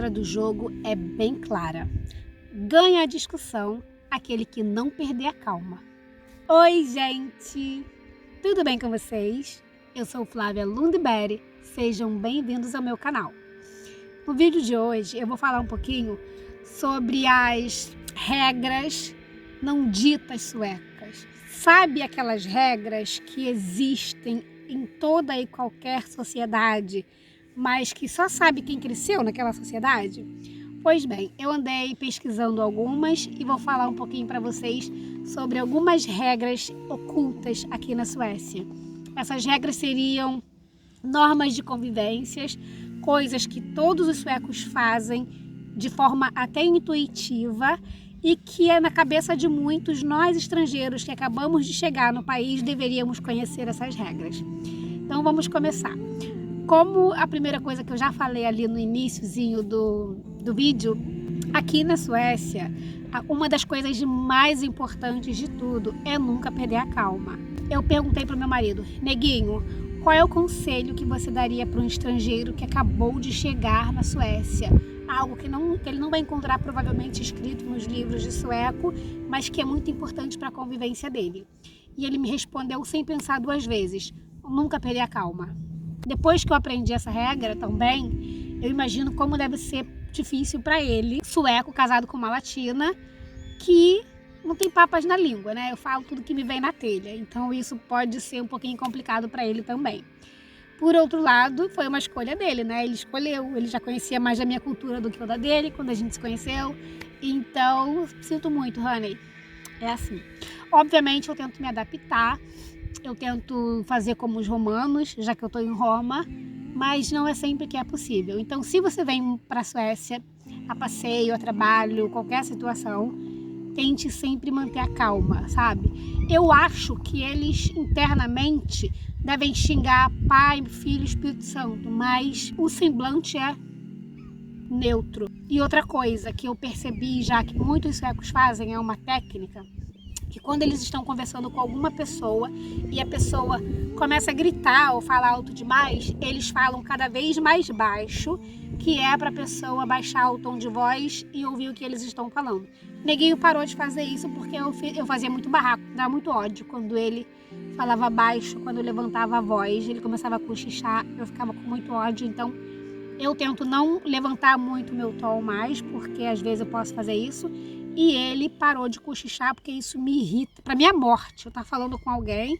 regra do jogo é bem clara. Ganha a discussão aquele que não perder a calma. Oi, gente! Tudo bem com vocês? Eu sou Flávia Lundberg. Sejam bem-vindos ao meu canal. No vídeo de hoje eu vou falar um pouquinho sobre as regras não ditas suecas. Sabe aquelas regras que existem em toda e qualquer sociedade, mas que só sabe quem cresceu naquela sociedade? Pois bem, eu andei pesquisando algumas e vou falar um pouquinho para vocês sobre algumas regras ocultas aqui na Suécia. Essas regras seriam normas de convivências, coisas que todos os suecos fazem de forma até intuitiva e que é na cabeça de muitos nós estrangeiros que acabamos de chegar no país deveríamos conhecer essas regras. Então vamos começar. Como a primeira coisa que eu já falei ali no iniciozinho do vídeo, aqui na Suécia, uma das coisas mais importantes de tudo é nunca perder a calma. Eu perguntei para o meu marido, Neguinho, qual é o conselho que você daria para um estrangeiro que acabou de chegar na Suécia? Algo que ele não vai encontrar provavelmente escrito nos livros de sueco, mas que é muito importante para a convivência dele. E ele me respondeu sem pensar duas vezes, nunca perder a calma. Depois que eu aprendi essa regra também, eu imagino como deve ser difícil para ele, sueco, casado com uma latina, que não tem papas na língua, né? Eu falo tudo que me vem na telha, então isso pode ser um pouquinho complicado para ele também. Por outro lado, foi uma escolha dele, né? Ele escolheu, ele já conhecia mais da minha cultura do que eu da dele quando a gente se conheceu, então sinto muito, honey, é assim. Obviamente eu tento me adaptar, eu tento fazer como os romanos, já que eu estou em Roma, mas não é sempre que é possível. Então, se você vem para a Suécia a passeio, a trabalho, qualquer situação, tente sempre manter a calma, sabe? Eu acho que eles internamente devem xingar Pai, Filho e Espírito Santo, mas o semblante é neutro. E outra coisa que eu percebi já que muitos suecos fazem é uma técnica que quando eles estão conversando com alguma pessoa e a pessoa começa a gritar ou falar alto demais, eles falam cada vez mais baixo, que é para a pessoa baixar o tom de voz e ouvir o que eles estão falando. Neguinho parou de fazer isso porque eu fazia muito barraco, dava muito ódio quando ele falava baixo, quando eu levantava a voz, ele começava a cochichar, eu ficava com muito ódio, então eu tento não levantar muito o meu tom mais, porque às vezes eu posso fazer isso. E ele parou de cochichar porque isso me irrita. Para minha morte, eu estar falando com alguém,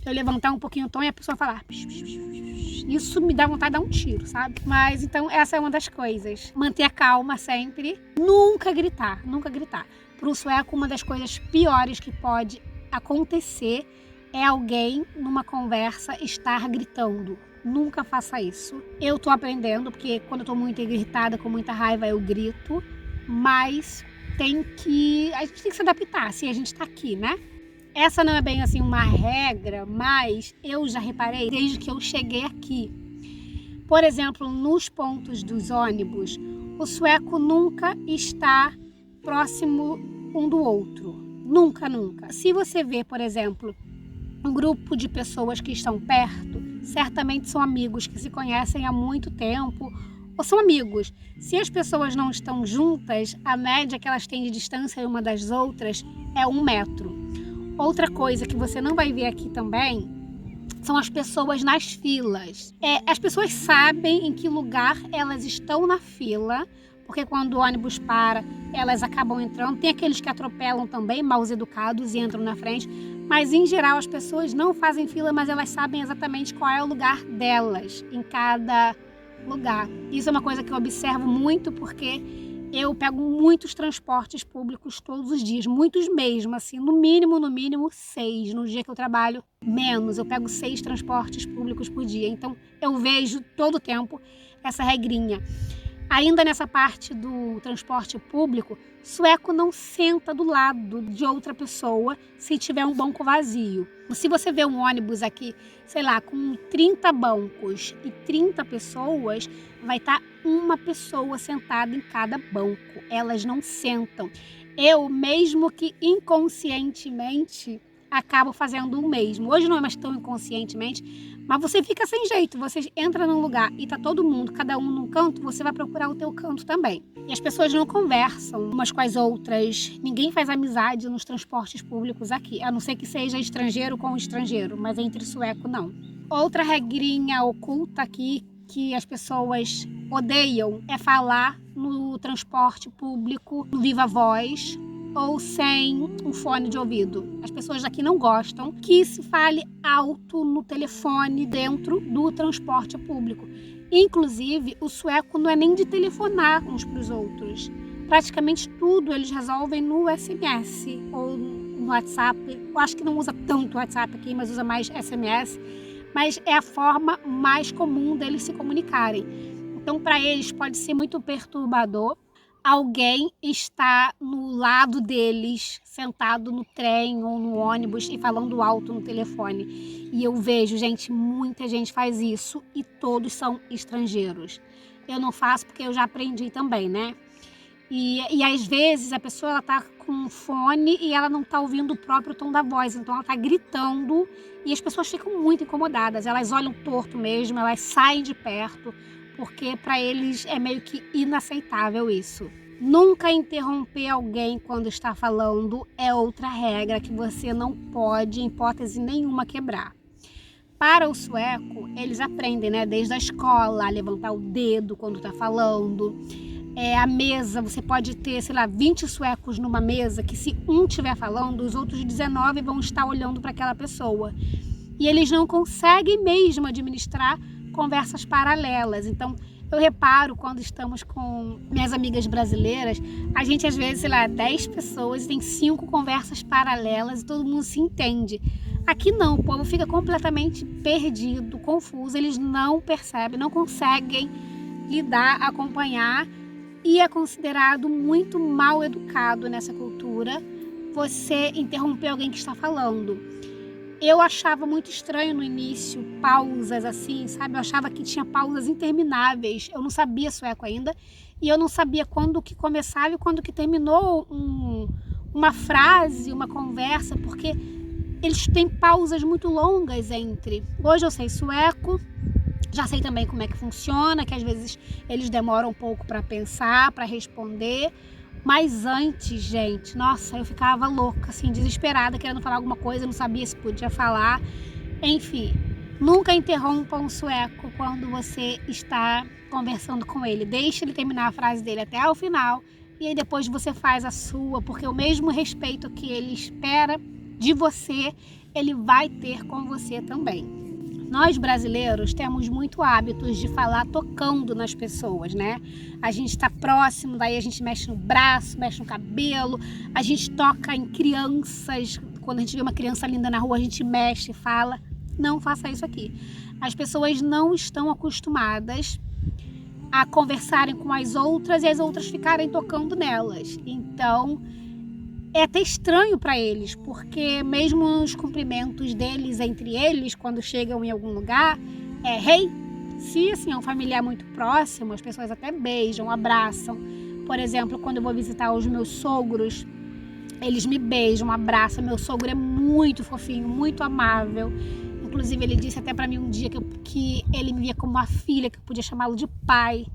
eu levantar um pouquinho o tom e a pessoa falar psh, psh, psh, psh. Isso me dá vontade de dar um tiro, sabe? Mas então essa é uma das coisas. Manter a calma sempre. Nunca gritar, nunca gritar. Para um sueco, uma das coisas piores que pode acontecer é alguém numa conversa estar gritando. Nunca faça isso. Eu tô aprendendo, porque quando eu tô muito irritada, com muita raiva, eu grito. Mas a gente tem que se adaptar, assim, a gente tá aqui, né? Essa não é bem assim uma regra, mas eu já reparei desde que eu cheguei aqui. Por exemplo, nos pontos dos ônibus, o sueco nunca está próximo um do outro. Nunca, nunca. Se você vê, por exemplo, um grupo de pessoas que estão perto, certamente são amigos que se conhecem há muito tempo, ou são amigos. Se as pessoas não estão juntas, a média que elas têm de distância uma das outras é 1 metro. Outra coisa que você não vai ver aqui também são as pessoas nas filas. As pessoas sabem em que lugar elas estão na fila, porque quando o ônibus para, elas acabam entrando. Tem aqueles que atropelam também, mal educados, e entram na frente. Mas, em geral, as pessoas não fazem fila, mas elas sabem exatamente qual é o lugar delas em cada lugar. Isso é uma coisa que eu observo muito porque eu pego muitos transportes públicos todos os dias, muitos mesmo, assim, no mínimo 6. No dia que eu trabalho, menos, eu pego 6 transportes públicos por dia. Então, eu vejo todo o tempo essa regrinha. Ainda nessa parte do transporte público, sueco não senta do lado de outra pessoa se tiver um banco vazio. Se você vê um ônibus aqui, sei lá, com 30 bancos e 30 pessoas, vai estar uma pessoa sentada em cada banco. Elas não sentam. Eu, mesmo que inconscientemente, acabam fazendo o mesmo. Hoje não é mais tão inconscientemente, mas você fica sem jeito. Você entra num lugar e tá todo mundo, cada um num canto, você vai procurar o teu canto também. E as pessoas não conversam umas com as outras. Ninguém faz amizade nos transportes públicos aqui, a não ser que seja estrangeiro com estrangeiro, mas entre sueco não. Outra regrinha oculta aqui que as pessoas odeiam é falar no transporte público no viva voz ou sem um fone de ouvido. As pessoas daqui não gostam que se fale alto no telefone dentro do transporte público. Inclusive, o sueco não é nem de telefonar uns para os outros. Praticamente tudo eles resolvem no SMS ou no WhatsApp. Eu acho que não usa tanto o WhatsApp aqui, mas usa mais SMS. Mas é a forma mais comum deles se comunicarem. Então, para eles pode ser muito perturbador alguém estar no lado deles, sentado no trem ou no ônibus e falando alto no telefone. E eu vejo, gente, muita gente faz isso e todos são estrangeiros. Eu não faço porque eu já aprendi também, né? E às vezes a pessoa ela tá com fone e ela não tá ouvindo o próprio tom da voz, então ela tá gritando e as pessoas ficam muito incomodadas. Elas olham torto mesmo, elas saem de perto, porque para eles é meio que inaceitável isso. Nunca interromper alguém quando está falando é outra regra que você não pode, em hipótese nenhuma, quebrar. Para o sueco, eles aprendem, né, desde a escola, a levantar o dedo quando está falando. A mesa, você pode ter, 20 suecos numa mesa, que se um estiver falando, os outros 19 vão estar olhando para aquela pessoa. E eles não conseguem mesmo administrar conversas paralelas. Então, eu reparo quando estamos com minhas amigas brasileiras, a gente às vezes, 10 pessoas e tem 5 conversas paralelas e todo mundo se entende. Aqui não, o povo fica completamente perdido, confuso, eles não percebem, não conseguem lidar, acompanhar e é considerado muito mal educado nessa cultura você interromper alguém que está falando. Eu achava muito estranho no início, pausas assim, sabe? Eu achava que tinha pausas intermináveis. Eu não sabia sueco ainda e eu não sabia quando que começava e quando que terminou uma frase, uma conversa, porque eles têm pausas muito longas entre. Hoje eu sei sueco, já sei também como é que funciona, que às vezes eles demoram um pouco para pensar, para responder. Mas antes, gente, nossa, eu ficava louca, assim, desesperada, querendo falar alguma coisa, não sabia se podia falar. Enfim, nunca interrompa um sueco quando você está conversando com ele. Deixe ele terminar a frase dele até o final e aí depois você faz a sua, porque o mesmo respeito que ele espera de você, ele vai ter com você também. Nós brasileiros temos muito hábitos de falar tocando nas pessoas, né? A gente está próximo, daí a gente mexe no braço, mexe no cabelo, a gente toca em crianças. Quando a gente vê uma criança linda na rua, a gente mexe e fala. Não faça isso aqui. As pessoas não estão acostumadas a conversarem com as outras e as outras ficarem tocando nelas. Então, é até estranho para eles, porque mesmo nos cumprimentos deles entre eles, quando chegam em algum lugar, hey. Se assim, é um familiar muito próximo, as pessoas até beijam, abraçam. Por exemplo, quando eu vou visitar os meus sogros, eles me beijam, abraçam. Meu sogro é muito fofinho, muito amável. Inclusive, ele disse até para mim um dia que ele me via como uma filha, que eu podia chamá-lo de pai,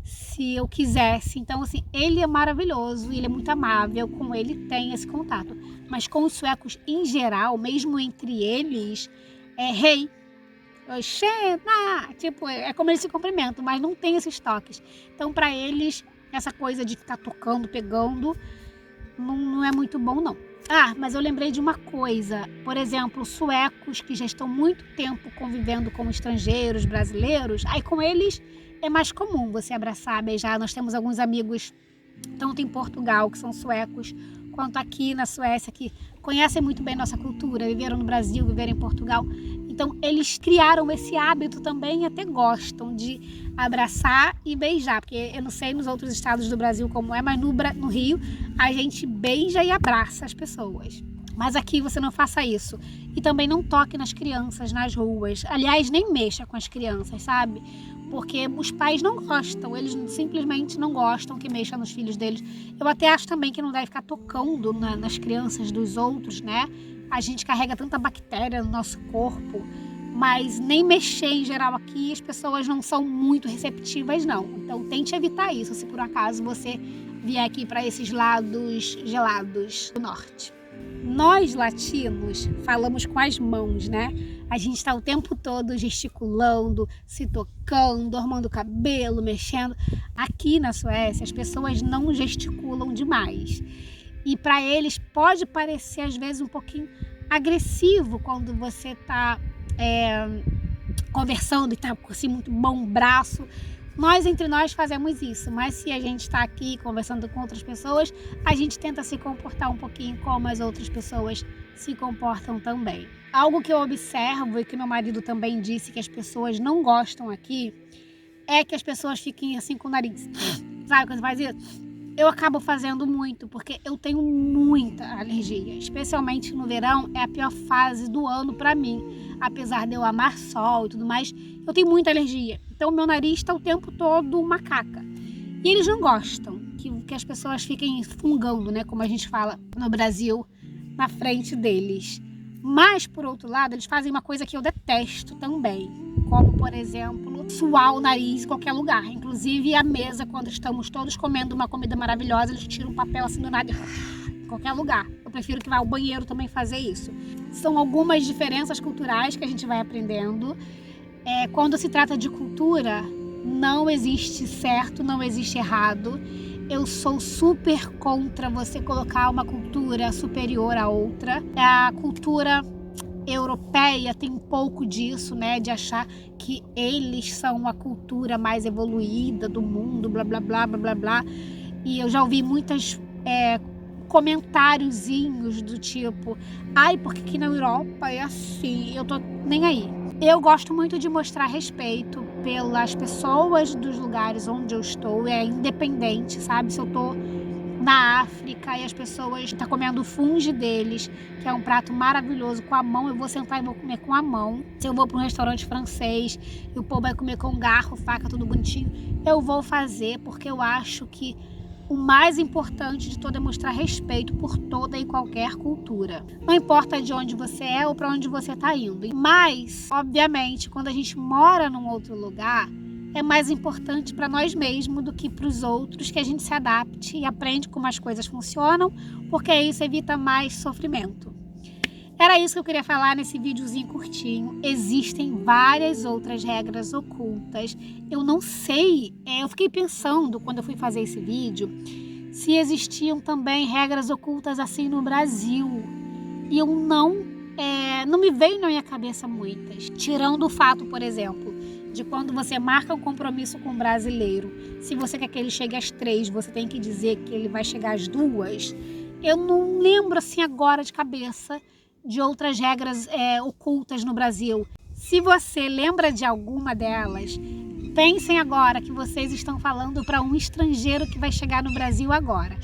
se eu quisesse. Então, assim, ele é maravilhoso, ele é muito amável, com ele tem esse contato. Mas com os suecos em geral, mesmo entre eles, é hey, tipo, é como eles se cumprimentam, mas não tem esses toques. Então, para eles, essa coisa de ficar tocando, pegando, não é muito bom, não. Mas eu lembrei de uma coisa. Por exemplo, suecos que já estão muito tempo convivendo com estrangeiros, brasileiros, aí com eles é mais comum você abraçar, beijar. Nós temos alguns amigos, tanto em Portugal, que são suecos, quanto aqui na Suécia, que conhecem muito bem nossa cultura, viveram no Brasil, viveram em Portugal. Então, eles criaram esse hábito também e até gostam de abraçar e beijar, porque eu não sei nos outros estados do Brasil como é, mas no Rio a gente beija e abraça as pessoas. Mas aqui você não faça isso. E também não toque nas crianças nas ruas. Aliás, nem mexa com as crianças, sabe? Porque os pais não gostam, eles simplesmente não gostam que mexa nos filhos deles. Eu até acho também que não deve ficar tocando nas crianças dos outros, né? a gente carrega tanta bactéria no nosso corpo, mas nem mexer em geral aqui, as pessoas não são muito receptivas não. Então tente evitar isso se por acaso você vier aqui para esses lados gelados do norte. Nós latinos falamos com as mãos, né? A gente está o tempo todo gesticulando, se tocando, arrumando o cabelo, mexendo. Aqui na Suécia as pessoas não gesticulam demais. E para eles pode parecer às vezes um pouquinho agressivo quando você está conversando e está assim muito bom braço. Nós entre nós fazemos isso, mas se a gente está aqui conversando com outras pessoas, a gente tenta se comportar um pouquinho como as outras pessoas se comportam também. Algo que eu observo e que meu marido também disse que as pessoas não gostam aqui é que as pessoas fiquem assim com o nariz. Sabe quando faz isso? Eu acabo fazendo muito, porque eu tenho muita alergia, especialmente no verão, é a pior fase do ano para mim. Apesar de eu amar sol e tudo mais, eu tenho muita alergia. Então meu nariz está o tempo todo macaca. E eles não gostam que as pessoas fiquem fungando, né, como a gente fala no Brasil, na frente deles. Mas, por outro lado, eles fazem uma coisa que eu detesto também, como, por exemplo, suar o nariz em qualquer lugar. Inclusive, à mesa, quando estamos todos comendo uma comida maravilhosa, eles tiram um papel assim do nariz em qualquer lugar. Eu prefiro que vá ao banheiro também fazer isso. São algumas diferenças culturais que a gente vai aprendendo. Quando se trata de cultura, não existe certo, não existe errado. Eu sou super contra você colocar uma cultura superior à outra. A cultura europeia tem um pouco disso, né? De achar que eles são a cultura mais evoluída do mundo, blá, blá, blá, blá, blá, blá. E eu já ouvi muitos comentáriozinhos do tipo: ai, porque aqui na Europa é assim, eu tô nem aí. Eu gosto muito de mostrar respeito pelas pessoas dos lugares onde eu estou, independente, sabe? Se eu tô na África e as pessoas estão comendo o fungi deles, que é um prato maravilhoso com a mão, eu vou sentar e vou comer com a mão. Se eu vou para um restaurante francês e o povo vai comer com garfo, faca, tudo bonitinho, eu vou fazer, porque eu acho que o mais importante de tudo é mostrar respeito por toda e qualquer cultura. Não importa de onde você é ou para onde você está indo. Mas, obviamente, quando a gente mora num outro lugar, é mais importante para nós mesmos do que para os outros que a gente se adapte e aprende como as coisas funcionam, porque isso evita mais sofrimento. Era isso que eu queria falar nesse videozinho curtinho. Existem várias outras regras ocultas. Eu não sei, eu fiquei pensando quando eu fui fazer esse vídeo, se existiam também regras ocultas assim no Brasil. E eu não me veio na minha cabeça muitas. Tirando o fato, por exemplo, de quando você marca um compromisso com um brasileiro, se você quer que ele chegue às 3, você tem que dizer que ele vai chegar às 2. Eu não lembro assim agora de cabeça de outras regras ocultas no Brasil. Se você lembra de alguma delas, pensem agora que vocês estão falando para um estrangeiro que vai chegar no Brasil agora.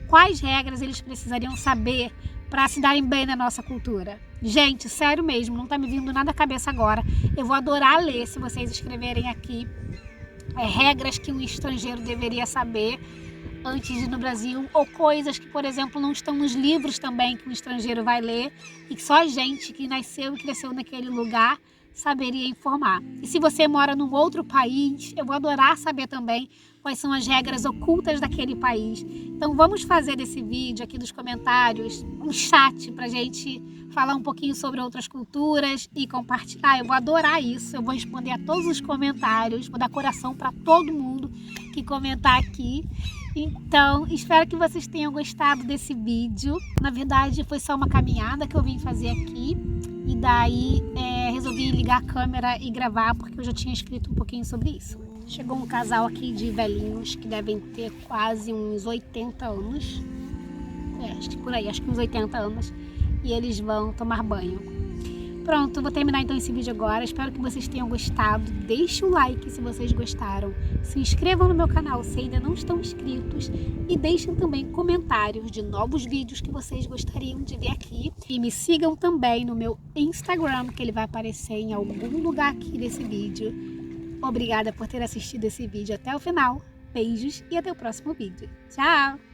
Quais regras eles precisariam saber para se darem bem na nossa cultura? Gente, sério mesmo, não está me vindo nada à cabeça agora. Eu vou adorar ler se vocês escreverem aqui regras que um estrangeiro deveria saber antes de ir no Brasil, ou coisas que, por exemplo, não estão nos livros também que um estrangeiro vai ler e que só a gente que nasceu e cresceu naquele lugar saberia informar. E se você mora num outro país, eu vou adorar saber também quais são as regras ocultas daquele país. Então vamos fazer desse vídeo aqui dos comentários um chat pra gente falar um pouquinho sobre outras culturas e compartilhar. Eu vou adorar isso, eu vou responder a todos os comentários, vou dar coração para todo mundo que comentar aqui. Então, espero que vocês tenham gostado desse vídeo. Na verdade, foi só uma caminhada que eu vim fazer aqui. E daí, resolvi ligar a câmera e gravar, porque eu já tinha escrito um pouquinho sobre isso. Chegou um casal aqui de velhinhos, que devem ter quase uns 80 anos. Acho que por aí, acho que uns 80 anos. E eles vão tomar banho. Pronto, vou terminar então esse vídeo agora. Espero que vocês tenham gostado. Deixe um like se vocês gostaram. Se inscrevam no meu canal se ainda não estão inscritos. E deixem também comentários de novos vídeos que vocês gostariam de ver aqui. E me sigam também no meu Instagram, que ele vai aparecer em algum lugar aqui desse vídeo. Obrigada por ter assistido esse vídeo até o final. Beijos e até o próximo vídeo. Tchau!